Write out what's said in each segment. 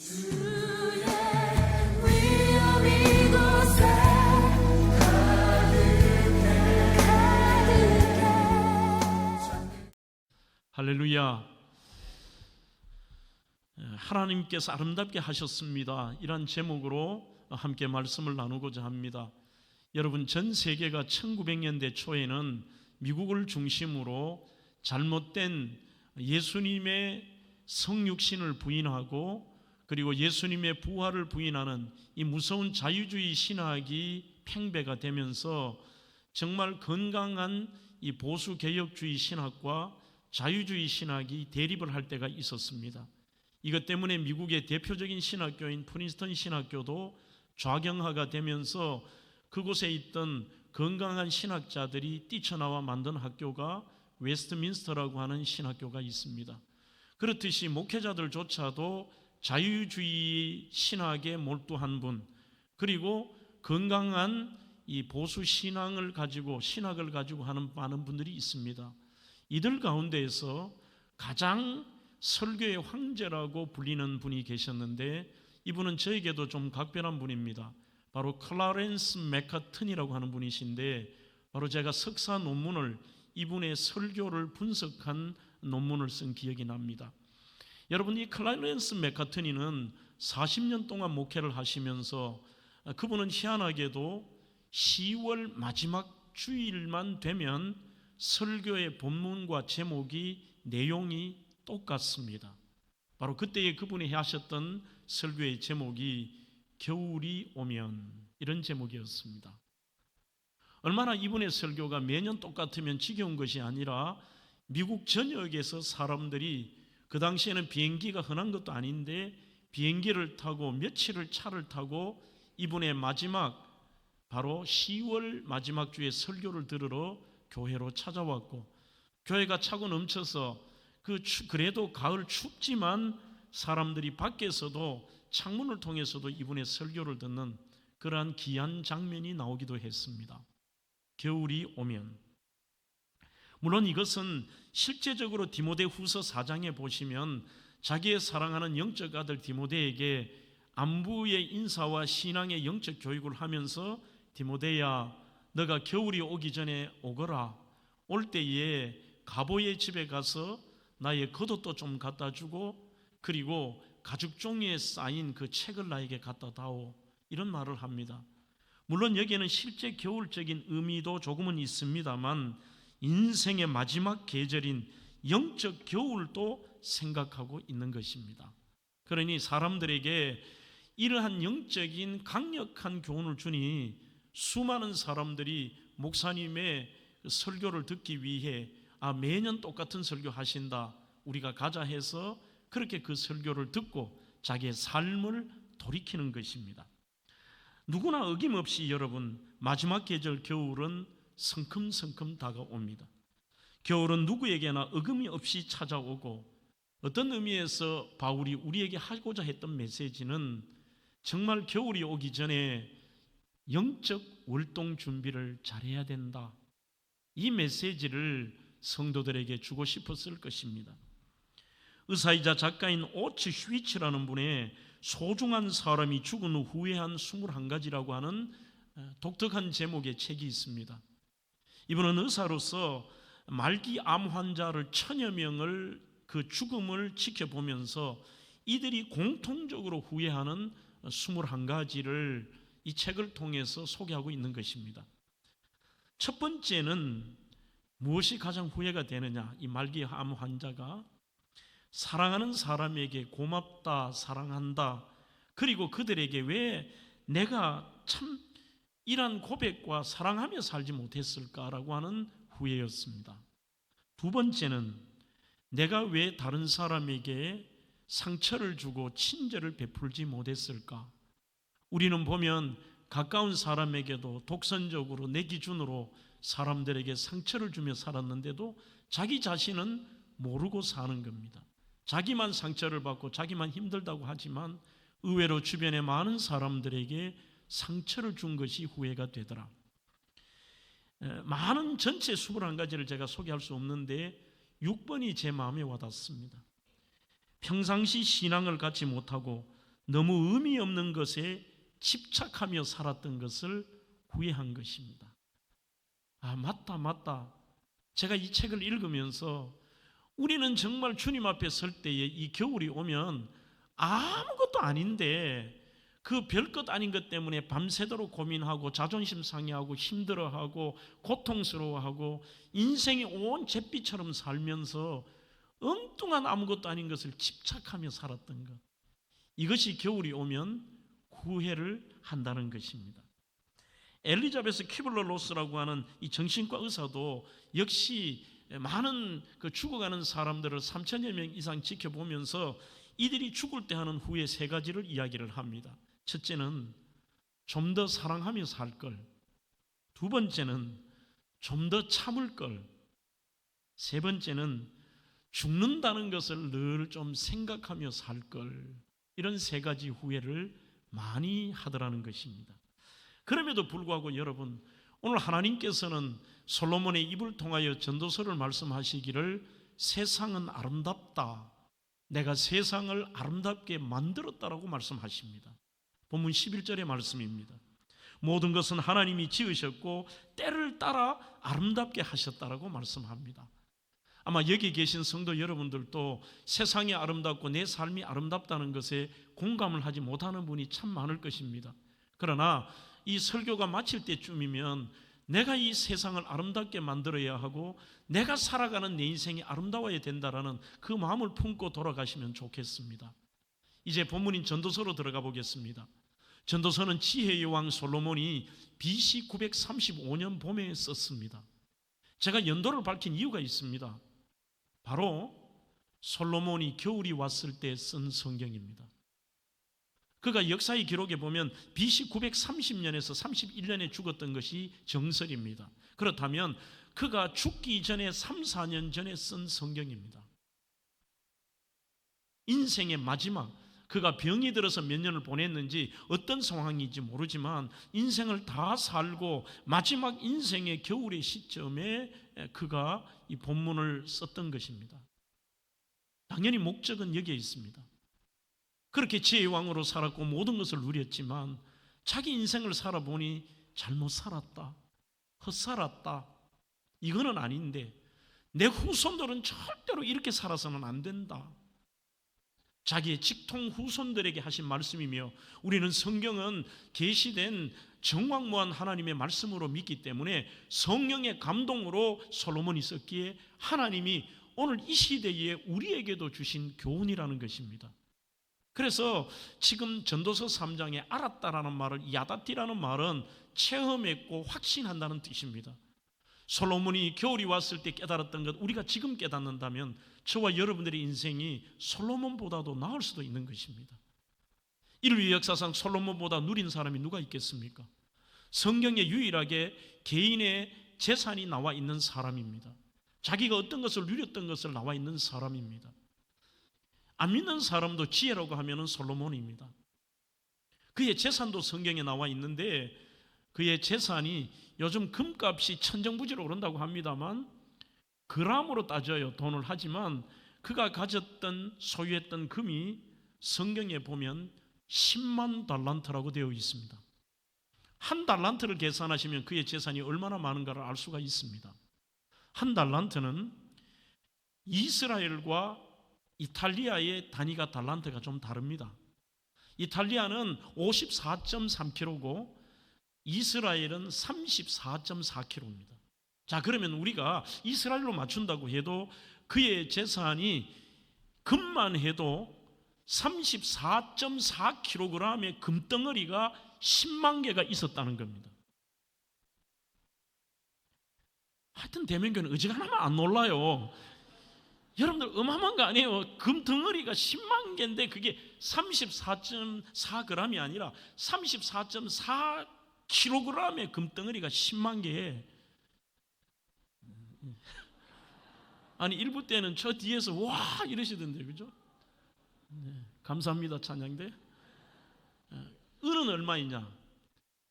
주의 위엄 이곳에 가득해. 할렐루야. 하나님께서 아름답게 하셨습니다. 이런 제목으로 함께 말씀을 나누고자 합니다. 여러분, 전 세계가 1900년대 초에는 미국을 중심으로 잘못된 예수님의 성육신을 부인하고 그리고 예수님의 부활을 부인하는 이 무서운 자유주의 신학이 팽배가 되면서 정말 건강한 이 보수개혁주의 신학과 자유주의 신학이 대립을 할 때가 있었습니다. 이것 때문에 미국의 대표적인 신학교인 프린스턴 신학교도 좌경화가 되면서 그곳에 있던 건강한 신학자들이 뛰쳐나와 만든 학교가 웨스트민스터라고 하는 신학교가 있습니다. 그렇듯이 목회자들조차도 자유주의 신학에 몰두한 분, 그리고 건강한 이 보수 신학을 가지고 하는 많은 분들이 있습니다. 이들 가운데에서 가장 설교의 황제라고 불리는 분이 계셨는데 이분은 저에게도 좀 각별한 분입니다. 바로 클라렌스 맥카튼이라고 하는 분이신데 바로 제가 석사 논문을 이분의 설교를 분석한 논문을 쓴 기억이 납니다. 여러분, 이 클라렌스 맥카튼이는 40년 동안 목회를 하시면서 그분은 희한하게도 10월 마지막 주일만 되면 설교의 본문과 제목이 내용이 똑같습니다. 바로 그때에 그분이 하셨던 설교의 제목이 겨울이 오면, 이런 제목이었습니다. 얼마나 이분의 설교가 매년 똑같으면 지겨운 것이 아니라 미국 전역에서 사람들이, 그 당시에는 비행기가 흔한 것도 아닌데 비행기를 타고 며칠을 차를 타고 이분의 마지막, 바로 10월 마지막 주에 설교를 들으러 교회로 찾아왔고, 교회가 차고 넘쳐서 그래도 가을 춥지만 사람들이 밖에서도 창문을 통해서도 이분의 설교를 듣는 그러한 귀한 장면이 나오기도 했습니다. 겨울이 오면. 물론 이것은 실제적으로 디모데후서 4장에 보시면 자기의 사랑하는 영적 아들 디모데에게 안부의 인사와 신앙의 영적 교육을 하면서 디모데야, 너가 겨울이 오기 전에 오거라. 올 때에 가보의 집에 가서 나의 겉옷도 좀 갖다 주고 그리고 가죽 종이에 쌓인 그 책을 나에게 갖다 다오, 이런 말을 합니다. 물론 여기에는 실제 겨울적인 의미도 조금은 있습니다만 인생의 마지막 계절인 영적 겨울도 생각하고 있는 것입니다. 그러니 사람들에게 이러한 영적인 강력한 교훈을 주니 수많은 사람들이 목사님의 설교를 듣기 위해 매년 똑같은 설교 하신다, 우리가 가자 해서 그렇게 그 설교를 듣고 자기의 삶을 돌이키는 것입니다. 누구나 어김없이 여러분, 마지막 계절 겨울은 성큼성큼 다가옵니다. 겨울은 누구에게나 어금이 없이 찾아오고, 어떤 의미에서 바울이 우리에게 하고자 했던 메시지는 정말 겨울이 오기 전에 영적 월동 준비를 잘해야 된다, 이 메시지를 성도들에게 주고 싶었을 것입니다. 의사이자 작가인 오츠 슈위츠라는 분의 소중한 사람이 죽은 후 후회한 21가지라고 하는 독특한 제목의 책이 있습니다. 이분은 의사로서 말기 암 환자를 1000여 명을 그 죽음을 지켜보면서 이들이 공통적으로 후회하는 21가지를 이 책을 통해서 소개하고 있는 것입니다. 첫 번째는 무엇이 가장 후회가 되느냐? 이 말기 암 환자가 사랑하는 사람에게 고맙다, 사랑한다, 그리고 그들에게 왜 내가 참 이런 고백과 사랑하며 살지 못했을까라고 하는 후회였습니다. 두 번째는 내가 왜 다른 사람에게 상처를 주고 친절을 베풀지 못했을까? 우리는 보면 가까운 사람에게도 독선적으로 내 기준으로 사람들에게 상처를 주며 살았는데도 자기 자신은 모르고 사는 겁니다. 자기만 상처를 받고 자기만 힘들다고 하지만 의외로 주변의 많은 사람들에게 상처를 준 것이 후회가 되더라. 많은 전체 21가지를 제가 소개할 수 없는데 6번이 제 마음에 와닿습니다. 평상시 신앙을 갖지 못하고 너무 의미 없는 것에 집착하며 살았던 것을 후회한 것입니다. 아, 맞다. 제가 이 책을 읽으면서 우리는 정말 주님 앞에 설 때에 이 겨울이 오면 아무것도 아닌데 그 별것 아닌 것 때문에 밤새도록 고민하고 자존심 상해하고 힘들어하고 고통스러워하고 인생이 온 잿빛처럼 살면서 엉뚱한 아무것도 아닌 것을 집착하며 살았던 것, 이것이 겨울이 오면 후회를 한다는 것입니다. 엘리자베스 퀴블러 로스라고 하는 이 정신과 의사도 역시 많은 그 죽어가는 사람들을 3천여 명 이상 지켜보면서 이들이 죽을 때 하는 후회 세 가지를 이야기를 합니다. 첫째는 좀 더 사랑하며 살 걸, 두 번째는 좀 더 참을 걸, 세 번째는 죽는다는 것을 늘 좀 생각하며 살 걸, 이런 세 가지 후회를 많이 하더라는 것입니다. 그럼에도 불구하고 여러분, 오늘 하나님께서는 솔로몬의 입을 통하여 전도서를 말씀하시기를 세상은 아름답다, 내가 세상을 아름답게 만들었다라고 말씀하십니다. 본문 11절의 말씀입니다. 모든 것은 하나님이 지으셨고 때를 따라 아름답게 하셨다라고 말씀합니다. 아마 여기 계신 성도 여러분들도 세상이 아름답고 내 삶이 아름답다는 것에 공감을 하지 못하는 분이 참 많을 것입니다. 그러나 이 설교가 마칠 때쯤이면 내가 이 세상을 아름답게 만들어야 하고 내가 살아가는 내 인생이 아름다워야 된다라는 그 마음을 품고 돌아가시면 좋겠습니다. 이제 본문인 전도서로 들어가 보겠습니다. 전도서는 지혜의 왕 솔로몬이 BC 935년 봄에 썼습니다. 제가 연도를 밝힌 이유가 있습니다. 바로 솔로몬이 겨울이 왔을 때 쓴 성경입니다. 그가 역사의 기록에 보면 BC 930년에서 31년에 죽었던 것이 정설입니다. 그렇다면 그가 죽기 전에 3, 4년 전에 쓴 성경입니다. 인생의 마지막, 그가 병이 들어서 몇 년을 보냈는지 어떤 상황인지 모르지만 인생을 다 살고 마지막 인생의 겨울의 시점에 그가 이 본문을 썼던 것입니다. 당연히 목적은 여기에 있습니다. 그렇게 지혜의 왕으로 살았고 모든 것을 누렸지만 자기 인생을 살아보니 잘못 살았다, 헛살았다, 이거는 아닌데 내 후손들은 절대로 이렇게 살아서는 안 된다. 자기의 직통 후손들에게 하신 말씀이며 우리는 성경은 계시된 정확무한 하나님의 말씀으로 믿기 때문에 성령의 감동으로 솔로몬이 썼기에 하나님이 오늘 이 시대에 우리에게도 주신 교훈이라는 것입니다. 그래서 지금 전도서 3장에 알았다라는 말을, 야다티라는 말은 체험했고 확신한다는 뜻입니다. 솔로몬이 겨울이 왔을 때 깨달았던 것 우리가 지금 깨닫는다면 저와 여러분들의 인생이 솔로몬보다도 나을 수도 있는 것입니다. 인류 역사상 솔로몬보다 누린 사람이 누가 있겠습니까? 성경에 유일하게 개인의 재산이 나와 있는 사람입니다. 자기가 어떤 것을 누렸던 것을 나와 있는 사람입니다. 안 믿는 사람도 지혜라고 하면은 솔로몬입니다. 그의 재산도 성경에 나와 있는데 그의 재산이 요즘 금값이 천정부지로 오른다고 합니다만 그람으로 따져요. 돈을 하지만 그가 가졌던 소유했던 금이 성경에 보면 10만 달란트라고 되어 있습니다. 한 달란트를 계산하시면 그의 재산이 얼마나 많은가를 알 수가 있습니다. 한 달란트는 이스라엘과 이탈리아의 단위가 달란트가 좀 다릅니다. 이탈리아는 54.3kg고 이스라엘은 34.4kg입니다. 자, 그러면 우리가 이스라엘로 맞춘다고 해도 그의 재산이 금만 해도 34.4kg의 금덩어리가 10만 개가 있었다는 겁니다. 하여튼 대면교는 어지간하면 안 놀라요. 여러분들 어마어마한 거 아니에요. 금덩어리가 10만 개인데 그게 34.4g이 아니라 34.4kg의 금덩어리가 10만 개에, 아니 일부 때는 저 뒤에서 와 이러시던데, 그죠? 네, 감사합니다 찬양대. 은은 얼마이냐?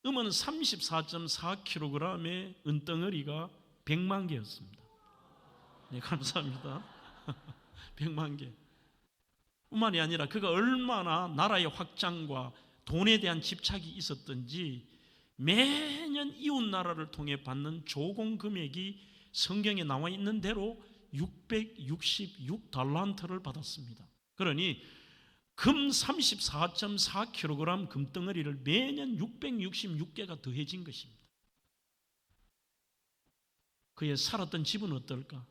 은은 34.4kg의 은덩어리가 100만 개였습니다. 네, 감사합니다. 100만 개. 뿐만이 아니라 그가 얼마나 나라의 확장과 돈에 대한 집착이 있었던지 매년 이웃 나라를 통해 받는 조공 금액이 성경에 나와 있는 대로 666달란트를 받았습니다. 그러니 금 34.4kg 금덩어리를 매년 666개가 더해진 것입니다. 그의 살았던 집은 어떨까?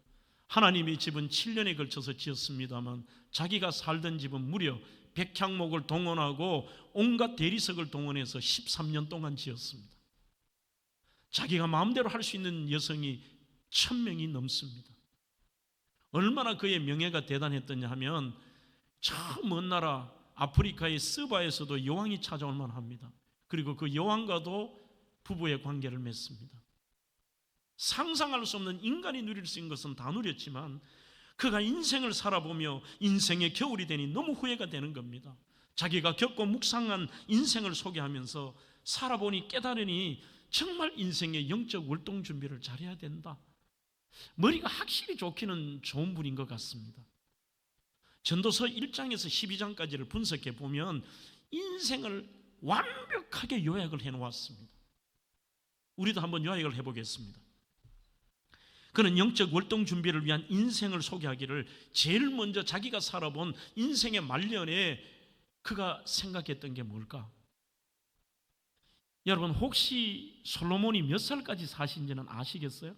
하나님의 집은 7년에 걸쳐서 지었습니다만 자기가 살던 집은 무려 백향목을 동원하고 온갖 대리석을 동원해서 13년 동안 지었습니다. 자기가 마음대로 할 수 있는 여성이 1000명이 넘습니다. 얼마나 그의 명예가 대단했더냐 하면 저 먼 나라 아프리카의 스바에서도 여왕이 찾아올 만합니다. 그리고 그 여왕과도 부부의 관계를 맺습니다. 상상할 수 없는 인간이 누릴 수 있는 것은 다 누렸지만 그가 인생을 살아보며 인생의 겨울이 되니 너무 후회가 되는 겁니다. 자기가 겪고 묵상한 인생을 소개하면서 살아보니 깨달으니 정말 인생의 영적 월동 준비를 잘해야 된다. 머리가 확실히 좋기는 좋은 분인 것 같습니다. 전도서 1장에서 12장까지를 분석해 보면 인생을 완벽하게 요약을 해놓았습니다. 우리도 한번 요약을 해보겠습니다. 그는 영적 월동 준비를 위한 인생을 소개하기를 제일 먼저 자기가 살아본 인생의 말년에 그가 생각했던 게 뭘까? 여러분 혹시 솔로몬이 몇 살까지 사신지는 아시겠어요?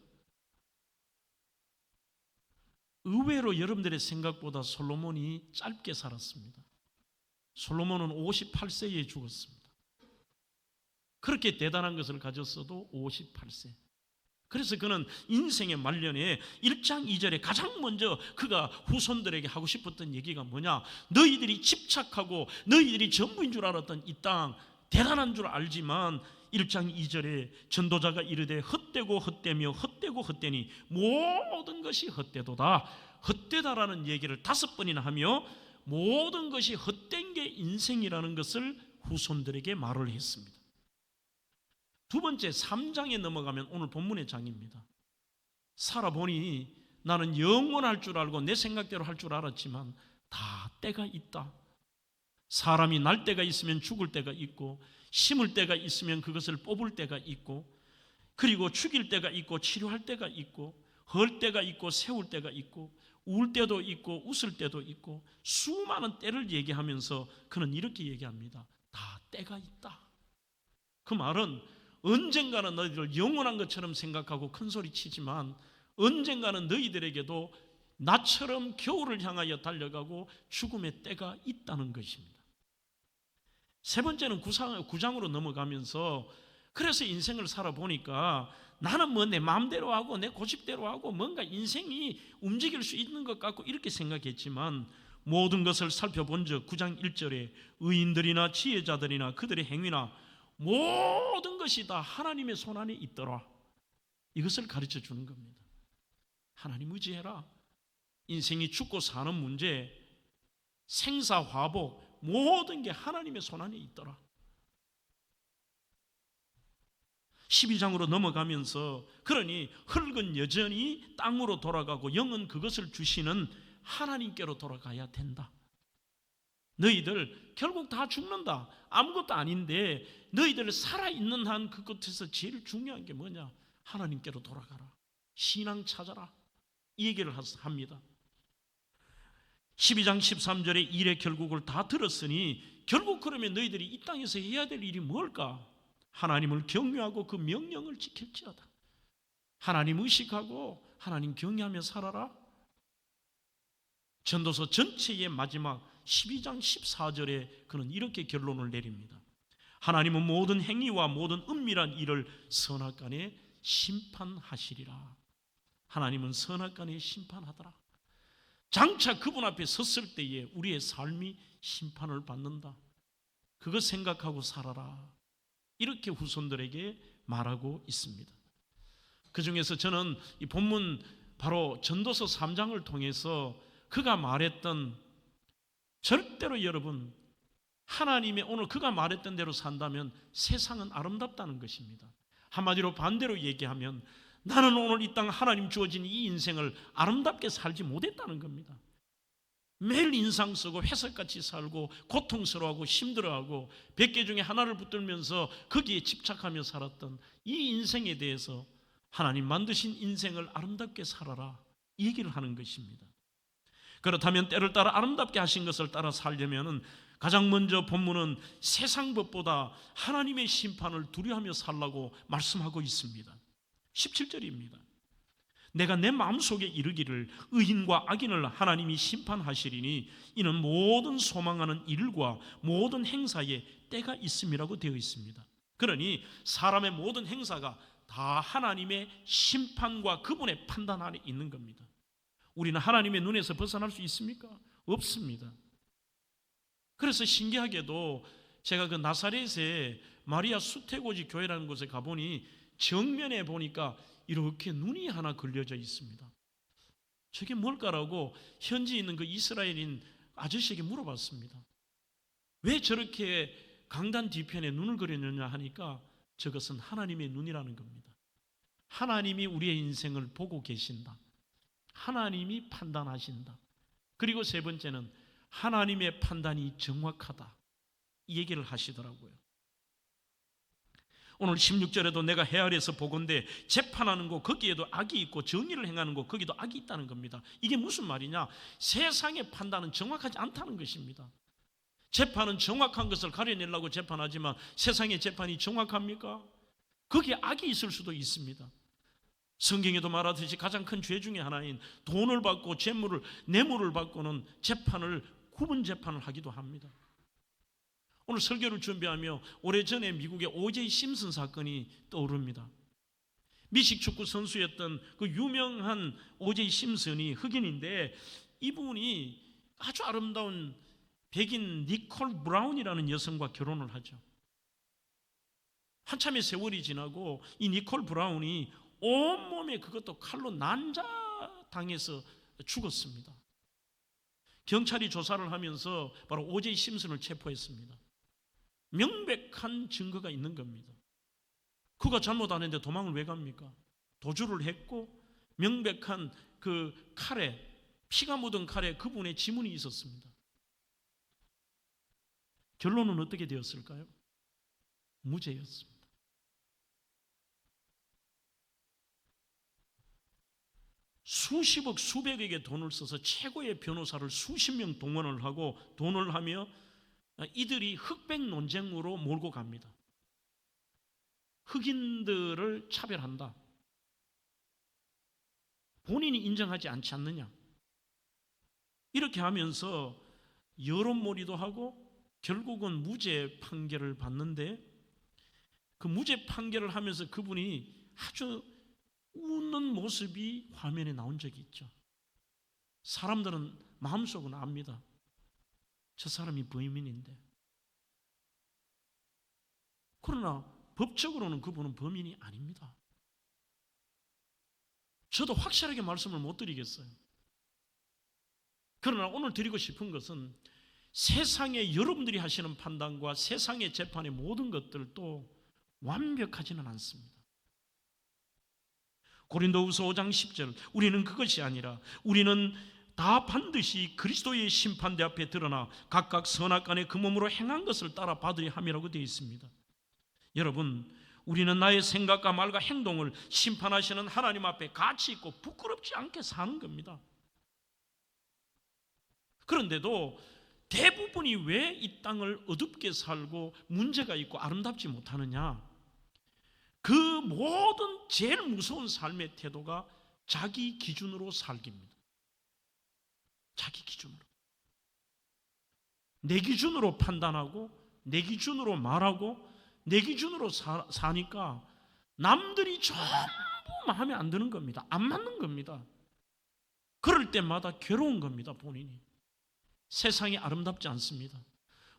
의외로 여러분들의 생각보다 솔로몬이 짧게 살았습니다. 솔로몬은 58세에 죽었습니다. 그렇게 대단한 것을 가졌어도 58세. 그래서 그는 인생의 말년에 1장 2절에 가장 먼저 그가 후손들에게 하고 싶었던 얘기가 뭐냐? 너희들이 집착하고 너희들이 전부인 줄 알았던 이 땅 대단한 줄 알지만 1장 2절에 전도자가 이르되 헛되고 헛되며 헛되고 헛되니 모든 것이 헛되도다. 헛되다라는 얘기를 5번이나 하며 모든 것이 헛된 게 인생이라는 것을 후손들에게 말을 했습니다. 두 번째 3장에 넘어가면 오늘 본문의 장입니다. 살아보니 나는 영원할 줄 알고 내 생각대로 할 줄 알았지만 다 때가 있다. 사람이 날 때가 있으면 죽을 때가 있고 심을 때가 있으면 그것을 뽑을 때가 있고 그리고 죽일 때가 있고 치료할 때가 있고 헐 때가 있고 세울 때가 있고 울 때도 있고 웃을 때도 있고 수많은 때를 얘기하면서 그는 이렇게 얘기합니다. 다 때가 있다. 그 말은 언젠가는 너희들 영원한 것처럼 생각하고 큰소리 치지만 언젠가는 너희들에게도 나처럼 겨울을 향하여 달려가고 죽음의 때가 있다는 것입니다. 세 번째는 9장으로 넘어가면서 그래서 인생을 살아보니까 나는 뭐 내 마음대로 하고 내 고집대로 하고 뭔가 인생이 움직일 수 있는 것 같고 이렇게 생각했지만 모든 것을 살펴본 적 9장 1절에 의인들이나 지혜자들이나 그들의 행위나 모든 것이 다 하나님의 손안에 있더라. 이것을 가르쳐 주는 겁니다. 하나님 의지해라. 인생이 죽고 사는 문제, 생사화복 모든 게 하나님의 손안에 있더라. 12장으로 넘어가면서 그러니 흙은 여전히 땅으로 돌아가고 영은 그것을 주시는 하나님께로 돌아가야 된다. 너희들 결국 다 죽는다. 아무것도 아닌데 너희들 살아있는 한 그것에서 제일 중요한 게 뭐냐? 하나님께로 돌아가라. 신앙 찾아라. 이 얘기를 합니다. 12장 13절에 일의 결국을 다 들었으니 결국 그러면 너희들이 이 땅에서 해야 될 일이 뭘까? 하나님을 경외하고 그 명령을 지킬지어다. 하나님 의식하고 하나님 경외하며 살아라. 전도서 전체의 마지막 12장 14절에 그는 이렇게 결론을 내립니다. 하나님은 모든 행위와 모든 은밀한 일을 선악간에 심판하시리라. 하나님은 선악간에 심판하더라. 장차 그분 앞에 섰을 때에 우리의 삶이 심판을 받는다. 그거 생각하고 살아라. 이렇게 후손들에게 말하고 있습니다. 그 중에서 저는 이 본문 바로 전도서 3장을 통해서 그가 말했던 절대로 여러분 하나님의 오늘 그가 말했던 대로 산다면 세상은 아름답다는 것입니다. 한마디로 반대로 얘기하면 나는 오늘 이 땅 하나님 주어진 이 인생을 아름답게 살지 못했다는 겁니다. 매일 인상 쓰고 회색같이 살고 고통스러워하고 힘들어하고 100개 중에 하나를 붙들면서 거기에 집착하며 살았던 이 인생에 대해서 하나님 만드신 인생을 아름답게 살아라, 이 얘기를 하는 것입니다. 그렇다면 때를 따라 아름답게 하신 것을 따라 살려면 가장 먼저 본문은 세상 법보다 하나님의 심판을 두려워하며 살라고 말씀하고 있습니다. 17절입니다. 내가 내 마음속에 이르기를 의인과 악인을 하나님이 심판하시리니 이는 모든 소망하는 일과 모든 행사에 때가 있음이라고 되어 있습니다. 그러니 사람의 모든 행사가 다 하나님의 심판과 그분의 판단 안에 있는 겁니다. 우리는 하나님의 눈에서 벗어날 수 있습니까? 없습니다. 그래서 신기하게도 제가 그 나사렛에 마리아 수태고지 교회라는 곳에 가보니 정면에 보니까 이렇게 눈이 하나 그려져 있습니다. 저게 뭘까라고 현지에 있는 그 이스라엘인 아저씨에게 물어봤습니다. 왜 저렇게 강단 뒤편에 눈을 그렸느냐 하니까 저것은 하나님의 눈이라는 겁니다. 하나님이 우리의 인생을 보고 계신다. 하나님이 판단하신다. 그리고 세 번째는 하나님의 판단이 정확하다, 이 얘기를 하시더라고요. 오늘 16절에도 내가 해 아래에서 보건대 재판하는 곳 거기에도 악이 있고 정의를 행하는 곳 거기도 악이 있다는 겁니다. 이게 무슨 말이냐? 세상의 판단은 정확하지 않다는 것입니다. 재판은 정확한 것을 가려내려고 재판하지만 세상의 재판이 정확합니까? 거기에 악이 있을 수도 있습니다. 성경에도 말하듯이 가장 큰 죄 중에 하나인 돈을 받고 뇌물을 받고는 구분 재판을 하기도 합니다. 오늘 설교를 준비하며 오래전에 미국의 오제이 심슨 사건이 떠오릅니다. 미식 축구 선수였던 그 유명한 오제이 심슨이 흑인인데 이분이 아주 아름다운 백인 니콜 브라운이라는 여성과 결혼을 하죠. 한참의 세월이 지나고 이 니콜 브라운이 온몸에 그것도 칼로 난자당해서 죽었습니다. 경찰이 조사를 하면서 바로 오제이 심슨을 체포했습니다. 명백한 증거가 있는 겁니다. 그가 잘못 안 했는데 도망을 왜 갑니까? 도주를 했고 명백한 그 칼에, 피가 묻은 칼에 그분의 지문이 있었습니다. 결론은 어떻게 되었을까요? 무죄였습니다. 수십억 수백억의 돈을 써서 최고의 변호사를 수십 명 동원을 하고 돈을 하며 이들이 흑백 논쟁으로 몰고 갑니다. 흑인들을 차별한다. 본인이 인정하지 않지 않느냐. 이렇게 하면서 여론몰이도 하고 결국은 무죄 판결을 받는데 그 무죄 판결을 하면서 그분이 아주 웃는 모습이 화면에 나온 적이 있죠. 사람들은 마음속은 압니다. 저 사람이 범인인데. 그러나 법적으로는 그분은 범인이 아닙니다. 저도 확실하게 말씀을 못 드리겠어요. 그러나 오늘 드리고 싶은 것은 세상에 여러분들이 하시는 판단과 세상의 재판의 모든 것들도 완벽하지는 않습니다. 고린도후서 5장 10절, 우리는 그것이 아니라 우리는 다 반드시 그리스도의 심판대 앞에 드러나 각각 선악간에 그 몸으로 행한 것을 따라 받으려 함이라고 되어 있습니다. 여러분, 우리는 나의 생각과 말과 행동을 심판하시는 하나님 앞에 가치 있고 부끄럽지 않게 사는 겁니다. 그런데도 대부분이 왜 이 땅을 어둡게 살고 문제가 있고 아름답지 못하느냐? 그 모든 제일 무서운 삶의 태도가 자기 기준으로 살기입니다. 자기 기준으로. 내 기준으로 판단하고 내 기준으로 말하고 내 기준으로 사니까 남들이 전부 마음에 안 드는 겁니다. 안 맞는 겁니다. 그럴 때마다 괴로운 겁니다. 본인이. 세상이 아름답지 않습니다.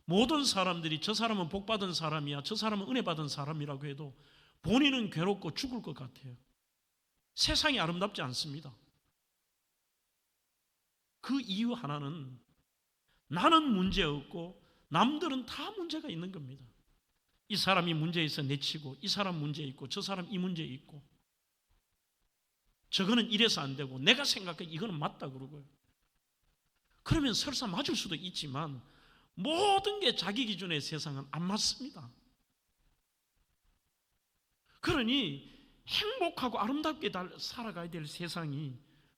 모든 사람들이 저 사람은 복 받은 사람이야, 저 사람은 은혜 받은 사람이라고 해도 본인은 괴롭고 죽을 것 같아요. 세상이 아름답지 않습니다. 그 이유 하나는 나는 문제 없고 남들은 다 문제가 있는 겁니다. 이 사람이 문제 있어 내치고 이 사람 문제 있고 저 사람 이 문제 있고 저거는 이래서 안 되고 내가 생각해 이거는 맞다 그러고요. 그러면 설사 맞을 수도 있지만 모든 게 자기 기준의 세상은 안 맞습니다. 그러니 행복하고 아름답게 살아가야 될 세상이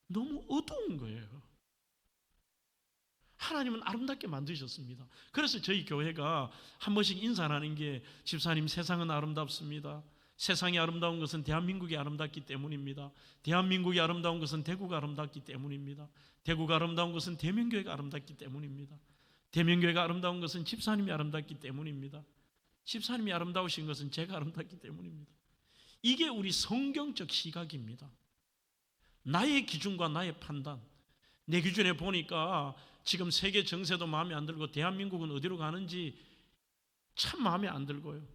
너무 어두운 거예요. 하나님은 아름답게 만드셨습니다. 그래서 저희 교회가 한 번씩 인사하는 게, 집사님 세상은 아름답습니다. 세상이 아름다운 것은 대한민국이 아름답기 때문입니다. 대한민국이 아름다운 것은 대구가 아름답기 때문입니다. 대구가 아름다운 것은 대명교회가 아름답기 때문입니다. 대명교회가 아름다운 것은 집사님이 아름답기 때문입니다. 집사님이 아름다우신 것은 제가 아름답기 때문입니다. 이게 우리 성경적 시각입니다. 나의 기준과 나의 판단. 내 기준에 보니까 지금 세계 정세도 마음에 안 들고 대한민국은 어디로 가는지 참 마음에 안 들고요.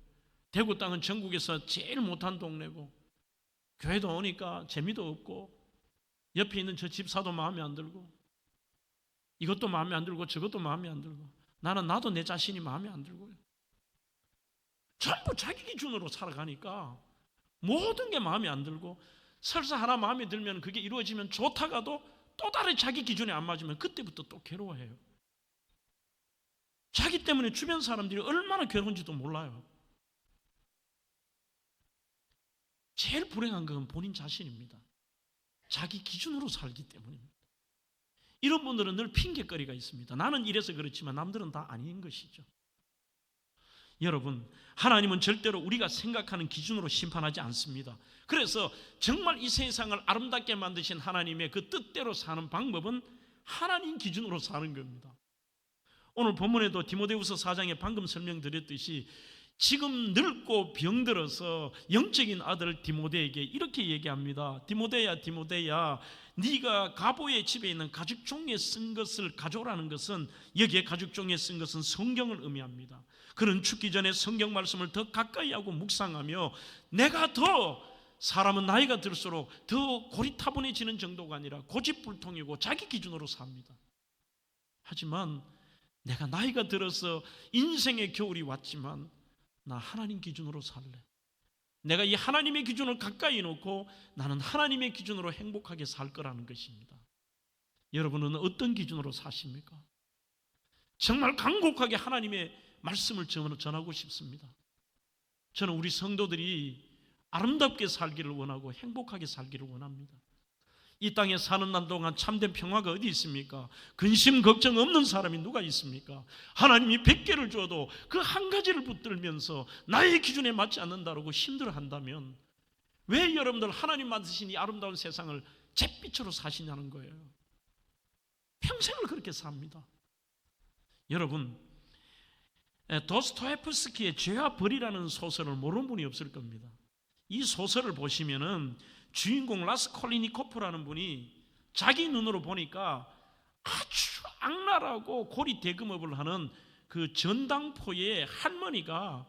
대구 땅은 전국에서 제일 못한 동네고, 교회도 오니까 재미도 없고, 옆에 있는 저 집사도 마음에 안 들고, 이것도 마음에 안 들고 저것도 마음에 안 들고, 나도 내 자신이 마음에 안 들고요. 전부 자기 기준으로 살아가니까 모든 게 마음에 안 들고, 설사 하나 마음에 들면 그게 이루어지면 좋다가도 또 다른 자기 기준에 안 맞으면 그때부터 또 괴로워해요. 자기 때문에 주변 사람들이 얼마나 괴로운지도 몰라요. 제일 불행한 건 본인 자신입니다. 자기 기준으로 살기 때문입니다. 이런 분들은 늘 핑계거리가 있습니다. 나는 이래서 그렇지만 남들은 다 아닌 것이죠. 여러분, 하나님은 절대로 우리가 생각하는 기준으로 심판하지 않습니다. 그래서 정말 이 세상을 아름답게 만드신 하나님의 그 뜻대로 사는 방법은 하나님 기준으로 사는 겁니다. 오늘 본문에도 디모데후서 4장에 방금 설명드렸듯이 지금 늙고 병들어서 영적인 아들 디모데에게 이렇게 얘기합니다. 디모데야, 네가 가보의 집에 있는 가죽종이에 쓴 것을 가져오라는 것은, 여기에 가죽종이에 쓴 것은 성경을 의미합니다. 그는 죽기 전에 성경 말씀을 더 가까이 하고 묵상하며, 내가 더, 사람은 나이가 들수록 더 고리타분해지는 정도가 아니라 고집불통이고 자기 기준으로 삽니다. 하지만 내가 나이가 들어서 인생의 겨울이 왔지만 나 하나님 기준으로 살래. 내가 이 하나님의 기준을 가까이 놓고 나는 하나님의 기준으로 행복하게 살 거라는 것입니다. 여러분은 어떤 기준으로 사십니까? 정말 간곡하게 하나님의 말씀을 전하고 싶습니다. 저는 우리 성도들이 아름답게 살기를 원하고 행복하게 살기를 원합니다. 이 땅에 사는 날 동안 참된 평화가 어디 있습니까? 근심 걱정 없는 사람이 누가 있습니까? 하나님이 100개를 줘도 그 한 가지를 붙들면서 나의 기준에 맞지 않는다고 힘들어한다면 왜 여러분들 하나님 만드신 이 아름다운 세상을 잿빛으로 사시냐는 거예요. 평생을 그렇게 삽니다. 여러분, 도스토옙스키의 죄와 벌이라는 소설을 모르는 분이 없을 겁니다. 이 소설을 보시면은 주인공 라스콜리니코프라는 분이 자기 눈으로 보니까 아주 악랄하고 고리 대금업을 하는 그 전당포의 할머니가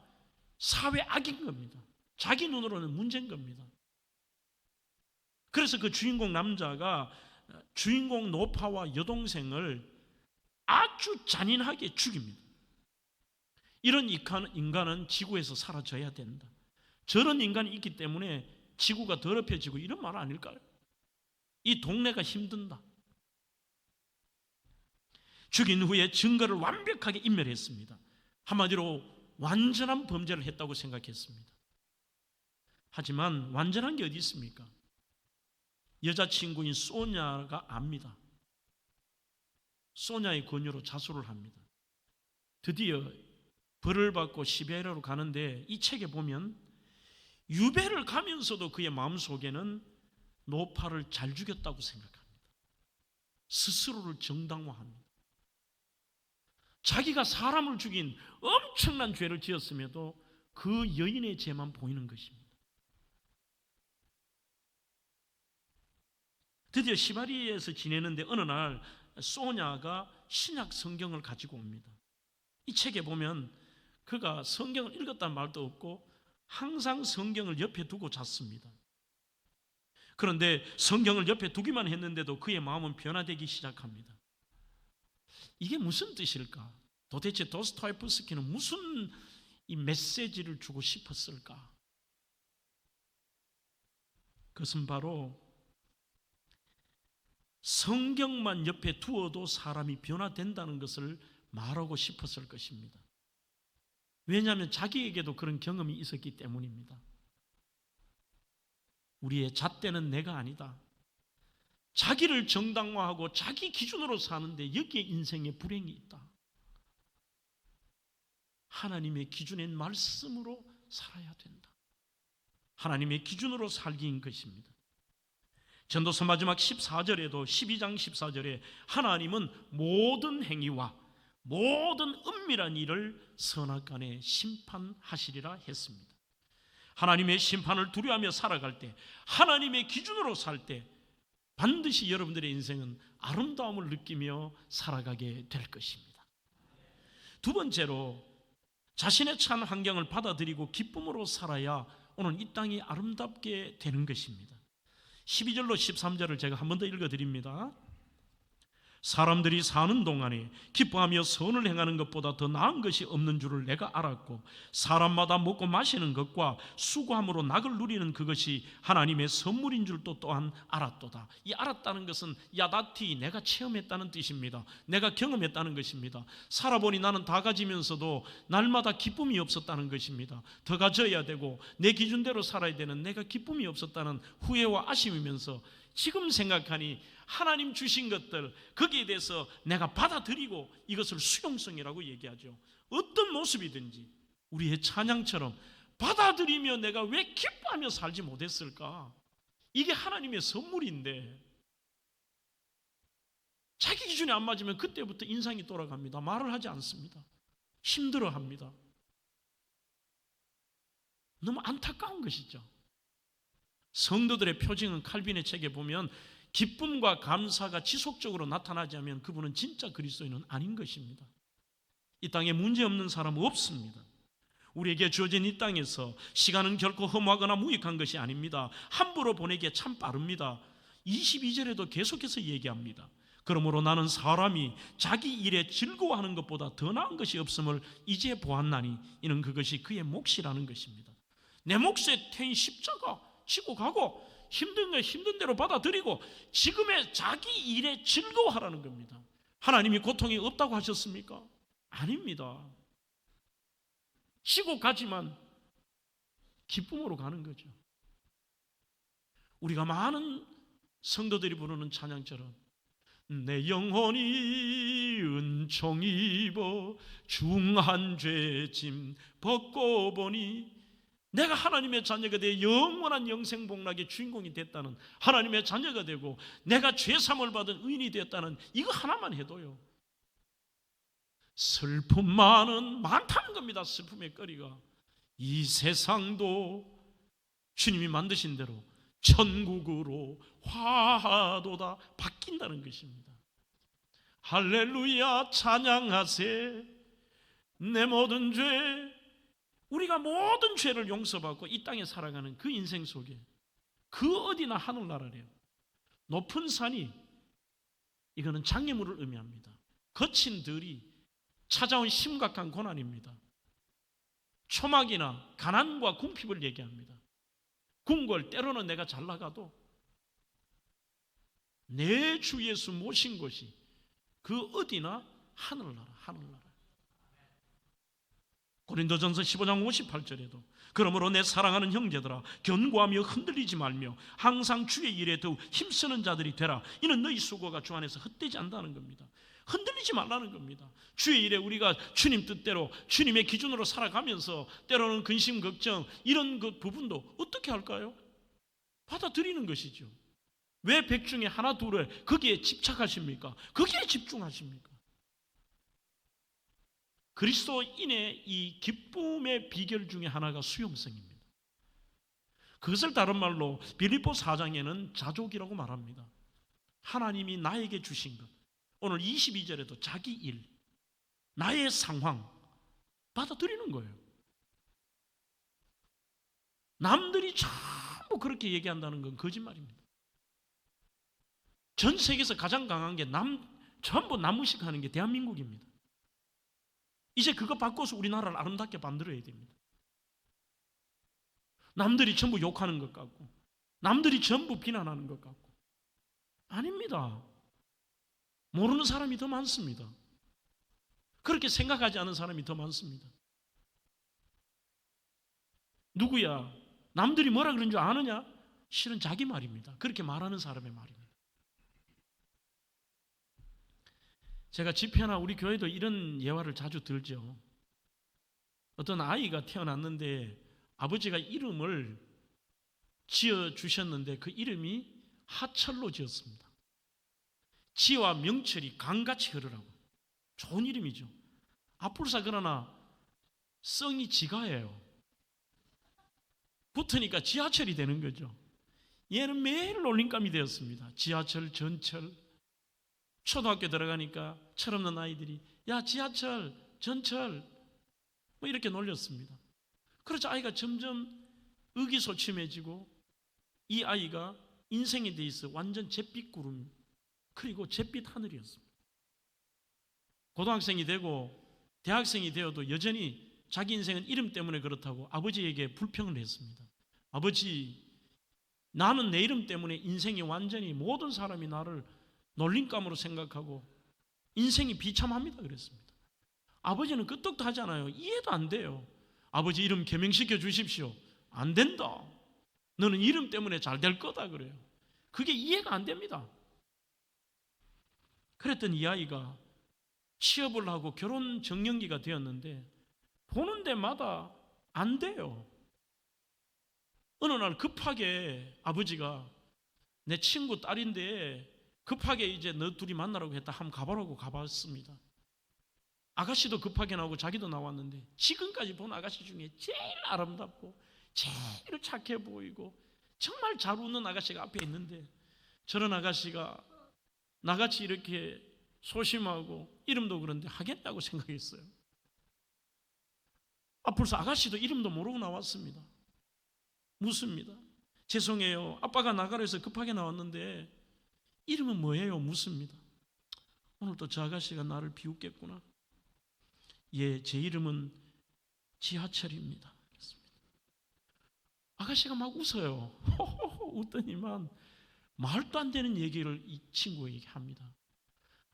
사회 악인 겁니다. 자기 눈으로는 문제인 겁니다. 그래서 그 주인공 남자가 주인공 노파와 여동생을 아주 잔인하게 죽입니다. 이런 인간은 지구에서 사라져야 된다. 저런 인간이 있기 때문에 지구가 더럽혀지고 이런 말 아닐까요? 이 동네가 힘든다. 죽인 후에 증거를 완벽하게 인멸했습니다. 한마디로 완전한 범죄를 했다고 생각했습니다. 하지만 완전한 게 어디 있습니까? 여자친구인 소냐가 압니다. 소냐의 권유로 자수를 합니다. 드디어 벌을 받고 시베리아로 가는데 이 책에 보면 유배를 가면서도 그의 마음속에는 노파를 잘 죽였다고 생각합니다. 스스로를 정당화합니다. 자기가 사람을 죽인 엄청난 죄를 지었음에도 그 여인의 죄만 보이는 것입니다. 드디어 시베리아에서 지내는데 어느 날 소냐가 신약 성경을 가지고 옵니다. 이 책에 보면 그가 성경을 읽었다는 말도 없고 항상 성경을 옆에 두고 잤습니다. 그런데 성경을 옆에 두기만 했는데도 그의 마음은 변화되기 시작합니다. 이게 무슨 뜻일까? 도대체 도스토옙스키는 무슨 이 메시지를 주고 싶었을까? 그것은 바로 성경만 옆에 두어도 사람이 변화된다는 것을 말하고 싶었을 것입니다. 왜냐하면 자기에게도 그런 경험이 있었기 때문입니다. 우리의 잣대는 내가 아니다. 자기를 정당화하고 자기 기준으로 사는데 여기에 인생의 불행이 있다. 하나님의 기준인 말씀으로 살아야 된다. 하나님의 기준으로 살기인 것입니다. 전도서 마지막 14절에도 12장 14절에 하나님은 모든 행위와 모든 은밀한 일을 선악간에 심판하시리라 했습니다. 하나님의 심판을 두려워하며 살아갈 때, 하나님의 기준으로 살 때 반드시 여러분들의 인생은 아름다움을 느끼며 살아가게 될 것입니다. 두 번째로 자신의 처한 환경을 받아들이고 기쁨으로 살아야 오늘 이 땅이 아름답게 되는 것입니다. 12절로 13절을 제가 한 번 더 읽어드립니다. 사람들이 사는 동안에 기뻐하며 선을 행하는 것보다 더 나은 것이 없는 줄을 내가 알았고 사람마다 먹고 마시는 것과 수고함으로 낙을 누리는 그것이 하나님의 선물인 줄도 또한 알았도다. 이 알았다는 것은 야다티, 내가 체험했다는 뜻입니다. 내가 경험했다는 것입니다. 살아보니 나는 다 가지면서도 날마다 기쁨이 없었다는 것입니다. 더 가져야 되고 내 기준대로 살아야 되는 내가 기쁨이 없었다는 후회와 아쉬움이면서 지금 생각하니 하나님 주신 것들 거기에 대해서 내가 받아들이고 이것을 수용성이라고 얘기하죠. 어떤 모습이든지 우리의 찬양처럼 받아들이며 내가 왜 기뻐하며 살지 못했을까? 이게 하나님의 선물인데 자기 기준에 안 맞으면 그때부터 인상이 돌아갑니다. 말을 하지 않습니다. 힘들어합니다. 너무 안타까운 것이죠. 성도들의 표징은 칼빈의 책에 보면 기쁨과 감사가 지속적으로 나타나지 않으면 그분은 진짜 그리스도인은 아닌 것입니다. 이 땅에 문제없는 사람은 없습니다. 우리에게 주어진 이 땅에서 시간은 결코 허무하거나 무익한 것이 아닙니다. 함부로 보내기에 참 빠릅니다. 22절에도 계속해서 얘기합니다. 그러므로 나는 사람이 자기 일에 즐거워하는 것보다 더 나은 것이 없음을 이제 보았나니 이는 그것이 그의 몫이라는 것입니다. 내 몫에 태인 십자가 지고 가고 힘든 거 힘든 대로 받아들이고 지금의 자기 일에 즐거워하라는 겁니다. 하나님이 고통이 없다고 하셨습니까? 아닙니다. 지고 가지만 기쁨으로 가는 거죠. 우리가 많은 성도들이 부르는 찬양처럼 내 영혼이 은총 입어 중한 죄짐 벗고 보니 내가 하나님의 자녀가 되어 영원한 영생 복락의 주인공이 됐다는, 하나님의 자녀가 되고 내가 죄사함을 받은 의인이 되었다는 이거 하나만 해도요 슬픔만은 많다는 겁니다. 슬픔의 거리가 이 세상도 주님이 만드신 대로 천국으로 화하도다 바뀐다는 것입니다. 할렐루야 찬양하세. 내 모든 죄, 우리가 모든 죄를 용서받고 이 땅에 살아가는 그 인생 속에 그 어디나 하늘나라래요. 높은 산이 이거는 장애물을 의미합니다. 거친 들이 찾아온 심각한 고난입니다. 초막이나 가난과 궁핍을 얘기합니다. 궁궐 때로는 내가 잘 나가도 내 주 예수 모신 곳이 그 어디나 하늘나라, 하늘나라. 고린도전서 15장 58절에도 그러므로 내 사랑하는 형제들아 견고하며 흔들리지 말며 항상 주의 일에 더욱 힘쓰는 자들이 되라. 이는 너희 수고가 주 안에서 헛되지 않다는 겁니다. 흔들리지 말라는 겁니다. 주의 일에 우리가 주님 뜻대로 주님의 기준으로 살아가면서 때로는 근심 걱정 이런 그 부분도 어떻게 할까요? 받아들이는 것이죠. 왜 백중에 하나 둘을 거기에 집착하십니까? 거기에 집중하십니까? 그리스도인의 이 기쁨의 비결 중에 하나가 수용성입니다. 그것을 다른 말로 빌립보 4장에는 자족이라고 말합니다. 하나님이 나에게 주신 것, 오늘 22절에도 자기 일, 나의 상황 받아들이는 거예요. 남들이 전부 그렇게 얘기한다는 건 거짓말입니다. 전 세계에서 가장 강한 게 전부 남무식하는 게 대한민국입니다. 이제 그거 바꿔서 우리나라를 아름답게 만들어야 됩니다. 남들이 전부 욕하는 것 같고 남들이 전부 비난하는 것 같고 아닙니다. 모르는 사람이 더 많습니다. 그렇게 생각하지 않은 사람이 더 많습니다. 누구야? 남들이 뭐라 그런 줄 아느냐? 실은 자기 말입니다. 그렇게 말하는 사람의 말입니다. 제가 집회나 우리 교회도 이런 예화를 자주 들죠. 어떤 아이가 태어났는데 아버지가 이름을 지어주셨는데 그 이름이 하철로 지었습니다. 지와 명철이 강같이 흐르라고. 좋은 이름이죠. 아뿔싸 그러나 성이 지가예요. 붙으니까 지하철이 되는 거죠. 얘는 매일 놀림감이 되었습니다. 지하철, 전철. 초등학교 들어가니까 철없는 아이들이 야 지하철, 전철 뭐 이렇게 놀렸습니다. 그렇죠. 아이가 점점 의기소침해지고 이 아이가 인생에 대해서 완전 잿빛 구름 그리고 잿빛 하늘이었습니다. 고등학생이 되고 대학생이 되어도 여전히 자기 인생은 이름 때문에 그렇다고 아버지에게 불평을 했습니다. 아버지, 나는 내 이름 때문에 인생이 완전히 모든 사람이 나를 놀림감으로 생각하고 인생이 비참합니다 그랬습니다. 아버지는 끄떡도 하잖아요. 이해도 안 돼요. 아버지 이름 개명시켜 주십시오. 안 된다. 너는 이름 때문에 잘 될 거다 그래요. 그게 이해가 안 됩니다. 그랬더니 이 아이가 취업을 하고 결혼 정년기가 되었는데 보는 데마다 안 돼요. 어느 날 급하게 아버지가 내 친구 딸인데 급하게 이제 너 둘이 만나라고 했다. 한번 가보라고 가봤습니다. 아가씨도 급하게 나오고 자기도 나왔는데 지금까지 본 아가씨 중에 제일 아름답고 제일 착해 보이고 정말 잘 웃는 아가씨가 앞에 있는데 저런 아가씨가 나같이 이렇게 소심하고 이름도 그런데 하겠다고 생각했어요. 벌써 아가씨도 이름도 모르고 나왔습니다. 묻습니다. 죄송해요. 아빠가 나가라 해서 급하게 나왔는데 이름은 뭐예요? 묻습니다. 오늘 또 저 아가씨가 나를 비웃겠구나. 예, 제 이름은 지하철입니다. 아가씨가 막 웃어요. 웃더니만 말도 안 되는 얘기를 이 친구에게 합니다.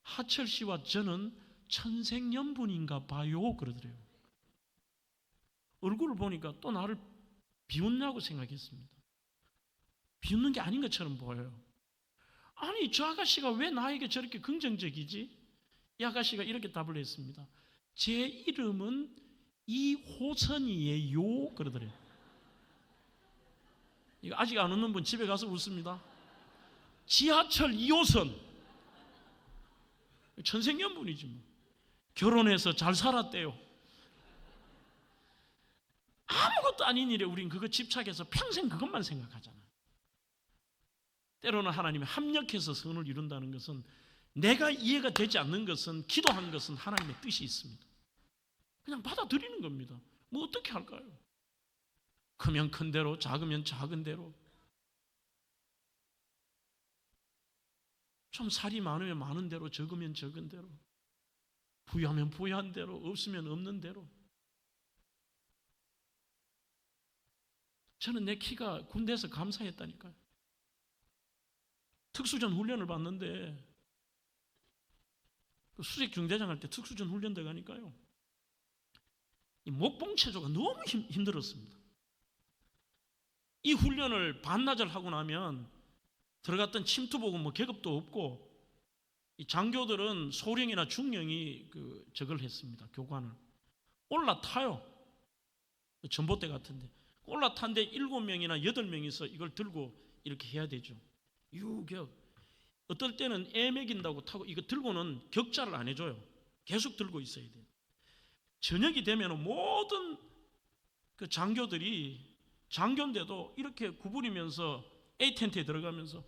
하철 씨와 저는 천생연분인가 봐요 그러더래요. 얼굴을 보니까 또 나를 비웃냐고 생각했습니다. 비웃는 게 아닌 것처럼 보여요. 아니 저 아가씨가 왜 나에게 저렇게 긍정적이지? 이 아가씨가 이렇게 답을 했습니다. 제 이름은 이호선이에요 그러더래요. 이거 아직 안 웃는 분 집에 가서 웃습니다. 지하철 2호선 천생연분이지 뭐. 결혼해서 잘 살았대요. 아무것도 아닌 일에 우린 그거 집착해서 평생 그것만 생각하잖아요. 때로는 하나님이 합력해서 선을 이룬다는 것은 내가 이해가 되지 않는 것은 기도한 것은 하나님의 뜻이 있습니다. 그냥 받아들이는 겁니다. 뭐 어떻게 할까요? 크면 큰 대로 작으면 작은 대로 좀 살이 많으면 많은 대로 적으면 적은 대로 부유하면 부유한 대로 없으면 없는 대로 저는 내 키가 군대에서 감사했다니까요. 특수전 훈련을 받는데 수색 중대장 할 때 특수전 훈련 들어가니까요. 이 목봉 체조가 너무 힘들었습니다. 이 훈련을 반나절 하고 나면 들어갔던 침투복은 뭐 계급도 없고 이 장교들은 소령이나 중령이 저걸 했습니다. 교관을 올라타요. 전봇대 같은데 올라탄데 7명이나 8명이서 이걸 들고 이렇게 해야 되죠. 유격. 어떨 때는 애 먹인다고 타고 이거 들고는 격자를 안 해줘요. 계속 들고 있어야 돼요. 저녁이 되면 모든 그 장교들이 장교인데도 이렇게 구부리면서 A 텐트에 들어가면서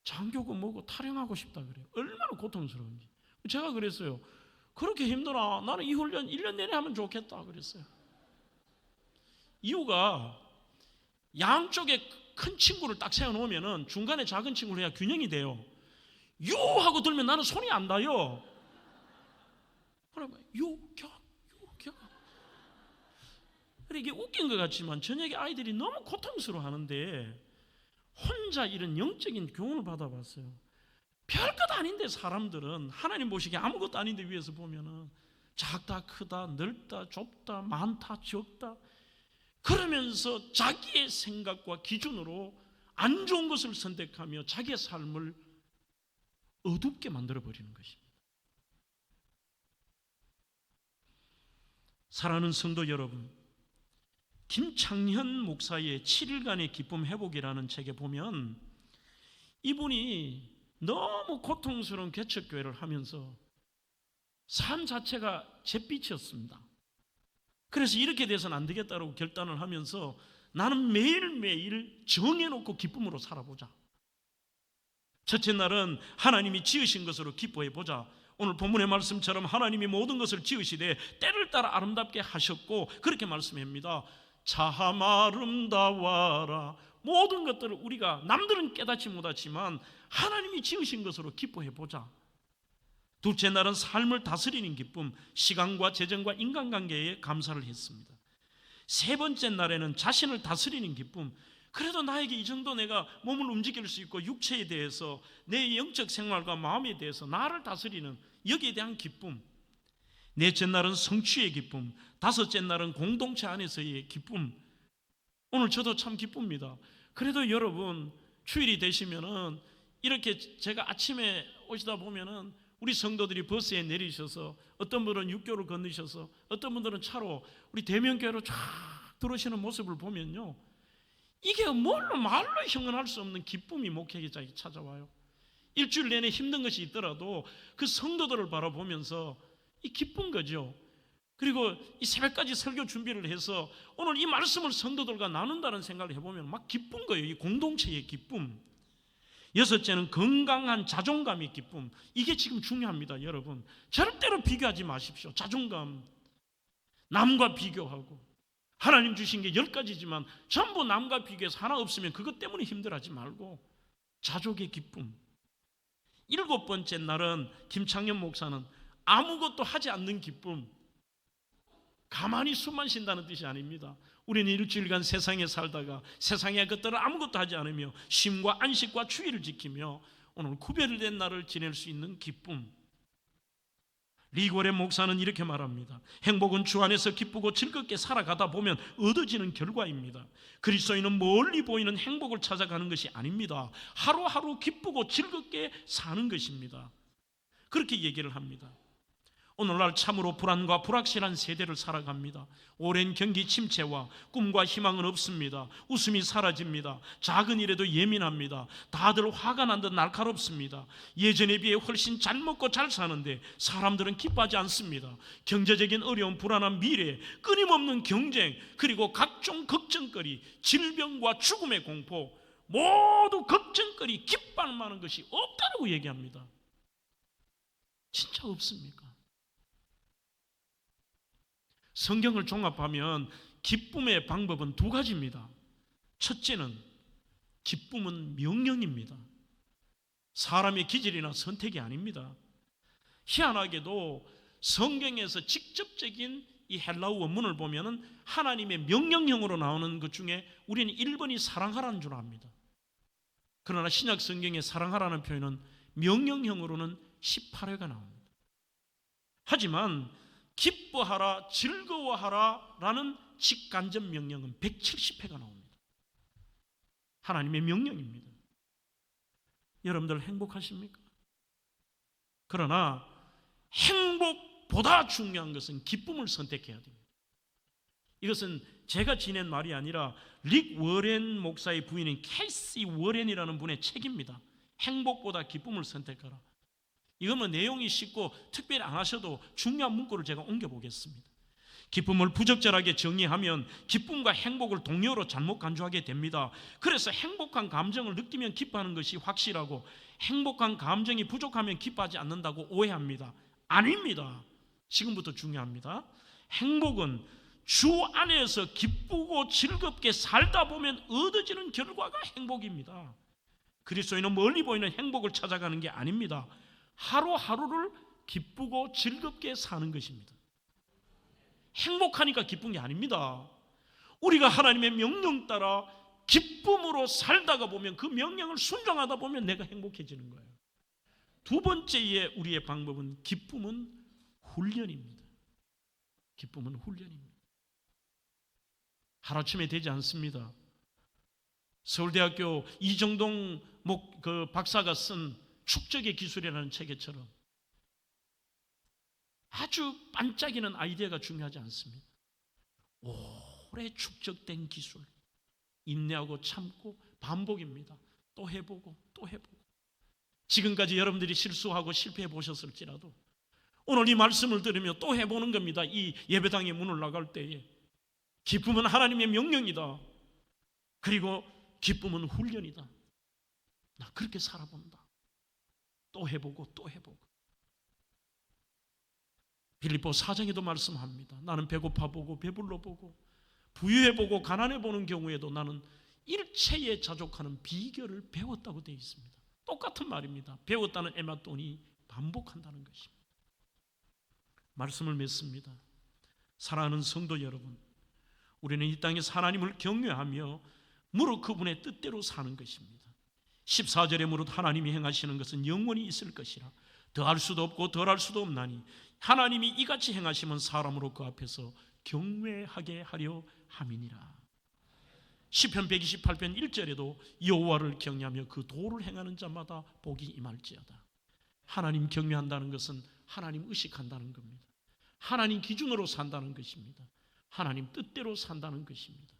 장교고 뭐고 타령하고 싶다 그래요. 얼마나 고통스러운지. 제가 그랬어요. 그렇게 힘들어. 나는 이 훈련 1년 내내 하면 좋겠다 그랬어요. 이유가 양쪽에 큰 친구를 딱 세워놓으면 중간에 작은 친구를 해야 균형이 돼요. 유 하고 들면 나는 손이 안 닿아요. 그러면 유격. 이게 웃긴 것 같지만 저녁에 아이들이 너무 고통스러워 하는데 혼자 이런 영적인 교훈을 받아봤어요. 별것 아닌데 사람들은 하나님 보시기에 아무것도 아닌데 위에서 보면은 작다 크다 넓다 좁다 많다 적다 그러면서 자기의 생각과 기준으로 안 좋은 것을 선택하며 자기의 삶을 어둡게 만들어버리는 것입니다. 사랑하는 성도 여러분, 김창현 목사의 7일간의 기쁨 회복이라는 책에 보면 이분이 너무 고통스러운 개척교회를 하면서 삶 자체가 잿빛이었습니다. 그래서 이렇게 돼서는 안 되겠다고 결단을 하면서 나는 매일매일 정해놓고 기쁨으로 살아보자. 첫째 날은 하나님이 지으신 것으로 기뻐해보자. 오늘 본문의 말씀처럼 하나님이 모든 것을 지으시되 때를 따라 아름답게 하셨고 그렇게 말씀합니다. 참 아름다워라. 모든 것들을 우리가 남들은 깨닫지 못하지만 하나님이 지으신 것으로 기뻐해보자. 둘째 날은 삶을 다스리는 기쁨, 시간과 재정과 인간관계에 감사를 했습니다. 세 번째 날에는 자신을 다스리는 기쁨, 그래도 나에게 이 정도 내가 몸을 움직일 수 있고 육체에 대해서 내 영적 생활과 마음에 대해서 나를 다스리는 여기에 대한 기쁨. 넷째 날은 성취의 기쁨, 다섯째 날은 공동체 안에서의 기쁨. 오늘 저도 참 기쁩니다. 그래도 여러분 주일이 되시면은 이렇게 제가 아침에 오시다 보면은 우리 성도들이 버스에 내리셔서 어떤 분은 육교를 건너셔서 어떤 분들은 차로 우리 대면교회로 쫙 들어오시는 모습을 보면요, 이게 말로 형언할 수 없는 기쁨이 목회자에게 찾아와요. 일주일 내내 힘든 것이 있더라도 그 성도들을 바라보면서 이 기쁜 거죠. 그리고 이 새벽까지 설교 준비를 해서 오늘 이 말씀을 성도들과 나눈다는 생각을 해보면 막 기쁜 거예요. 이 공동체의 기쁨. 여섯째는 건강한 자존감의 기쁨. 이게 지금 중요합니다. 여러분 절대로 비교하지 마십시오. 자존감, 남과 비교하고 하나님 주신 게 10가지지만 전부 남과 비교해서 하나 없으면 그것 때문에 힘들어하지 말고 자족의 기쁨. 일곱 번째 날은 김창현 목사는 아무것도 하지 않는 기쁨. 가만히 숨만 쉰다는 뜻이 아닙니다. 우리는 일주일간 세상에 살다가 세상의 것들을 아무것도 하지 않으며 쉼과 안식과 주의를 지키며 오늘 구별된 날을 지낼 수 있는 기쁨. 리고레 목사는 이렇게 말합니다. 행복은 주 안에서 기쁘고 즐겁게 살아가다 보면 얻어지는 결과입니다. 그리스도인은 멀리 보이는 행복을 찾아가는 것이 아닙니다. 하루하루 기쁘고 즐겁게 사는 것입니다. 그렇게 얘기를 합니다. 오늘날 참으로 불안과 불확실한 세대를 살아갑니다. 오랜 경기 침체와 꿈과 희망은 없습니다. 웃음이 사라집니다. 작은 일에도 예민합니다. 다들 화가 난 듯 날카롭습니다. 예전에 비해 훨씬 잘 먹고 잘 사는데 사람들은 기뻐하지 않습니다. 경제적인 어려움, 불안한 미래, 끊임없는 경쟁, 그리고 각종 걱정거리, 질병과 죽음의 공포, 모두 걱정거리, 기뻐할 만한 것이 없다고 얘기합니다. 진짜 없습니까? 성경을 종합하면 기쁨의 방법은 두 가지입니다. 첫째는 기쁨은 명령입니다. 사람의 기질이나 선택이 아닙니다. 희한하게도 성경에서 직접적인 이 헬라어 원문을 보면은 하나님의 명령형으로 나오는 것 중에 우리는 1번이 사랑하라는 줄 압니다. 그러나 신약 성경에 사랑하라는 표현은 명령형으로는 18회가 나옵니다. 하지만 기뻐하라, 즐거워하라 라는 직간접 명령은 170회가 나옵니다. 하나님의 명령입니다. 여러분들 행복하십니까? 그러나 행복보다 중요한 것은 기쁨을 선택해야 됩니다. 이것은 제가 지낸 말이 아니라 릭 워렌 목사의 부인인 캐시 워렌이라는 분의 책입니다. 행복보다 기쁨을 선택하라. 이거는 내용이 쉽고 특별히 안 하셔도 중요한 문구를 제가 옮겨보겠습니다. 기쁨을 부적절하게 정의하면 기쁨과 행복을 동요로 잘못 간주하게 됩니다. 그래서 행복한 감정을 느끼면 기뻐하는 것이 확실하고 행복한 감정이 부족하면 기뻐하지 않는다고 오해합니다. 아닙니다. 지금부터 중요합니다. 행복은 주 안에서 기쁘고 즐겁게 살다 보면 얻어지는 결과가 행복입니다. 그리스도인은 멀리 보이는 행복을 찾아가는 게 아닙니다. 하루하루를 기쁘고 즐겁게 사는 것입니다. 행복하니까 기쁜 게 아닙니다. 우리가 하나님의 명령 따라 기쁨으로 살다가 보면 그 명령을 순종하다 보면 내가 행복해지는 거예요. 두 번째의 우리의 방법은 기쁨은 훈련입니다. 기쁨은 훈련입니다. 하루아침에 되지 않습니다. 서울대학교 이정동 그 박사가 쓴 축적의 기술이라는 책에처럼 아주 반짝이는 아이디어가 중요하지 않습니다. 오래 축적된 기술, 인내하고 참고 반복입니다. 또 해보고 또 해보고. 지금까지 여러분들이 실수하고 실패해 보셨을지라도 오늘 이 말씀을 들으며 또 해보는 겁니다. 이 예배당의 문을 나갈 때에 기쁨은 하나님의 명령이다. 그리고 기쁨은 훈련이다. 나 그렇게 살아본다. 또 해보고 또 해보고. 빌립보 4장에도 말씀합니다. 나는 배고파 보고 배불러 보고 부유해 보고 가난해 보는 경우에도 나는 일체에 자족하는 비결을 배웠다고 되어 있습니다. 똑같은 말입니다. 배웠다는 에마돈이 반복한다는 것입니다. 말씀을 맺습니다. 사랑하는 성도 여러분, 우리는 이 땅에서 하나님을 경외하며 무릇 그분의 뜻대로 사는 것입니다. 14절에 무릇 하나님이 행하시는 것은 영원히 있을 것이라 더할 수도 없고 덜할 수도 없나니 하나님이 이같이 행하시면 사람으로 그 앞에서 경외하게 하려 함이니라. 시편 128편 1절에도 여호와를 경외하며 그 도를 행하는 자마다 복이 임할지어다. 하나님 경외한다는 것은 하나님 의식한다는 겁니다. 하나님 기준으로 산다는 것입니다. 하나님 뜻대로 산다는 것입니다.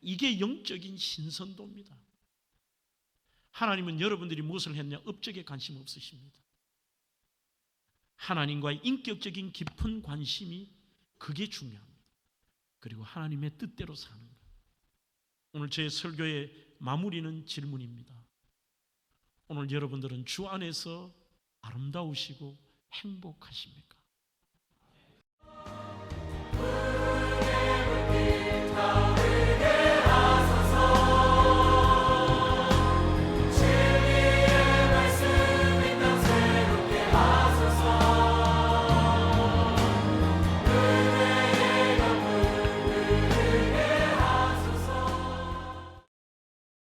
이게 영적인 신선도입니다. 하나님은 여러분들이 무엇을 했냐 업적에 관심 없으십니다. 하나님과의 인격적인 깊은 관심이 그게 중요합니다. 그리고 하나님의 뜻대로 사는 것. 오늘 제 설교의 마무리는 질문입니다. 오늘 여러분들은 주 안에서 아름다우시고 행복하십니까?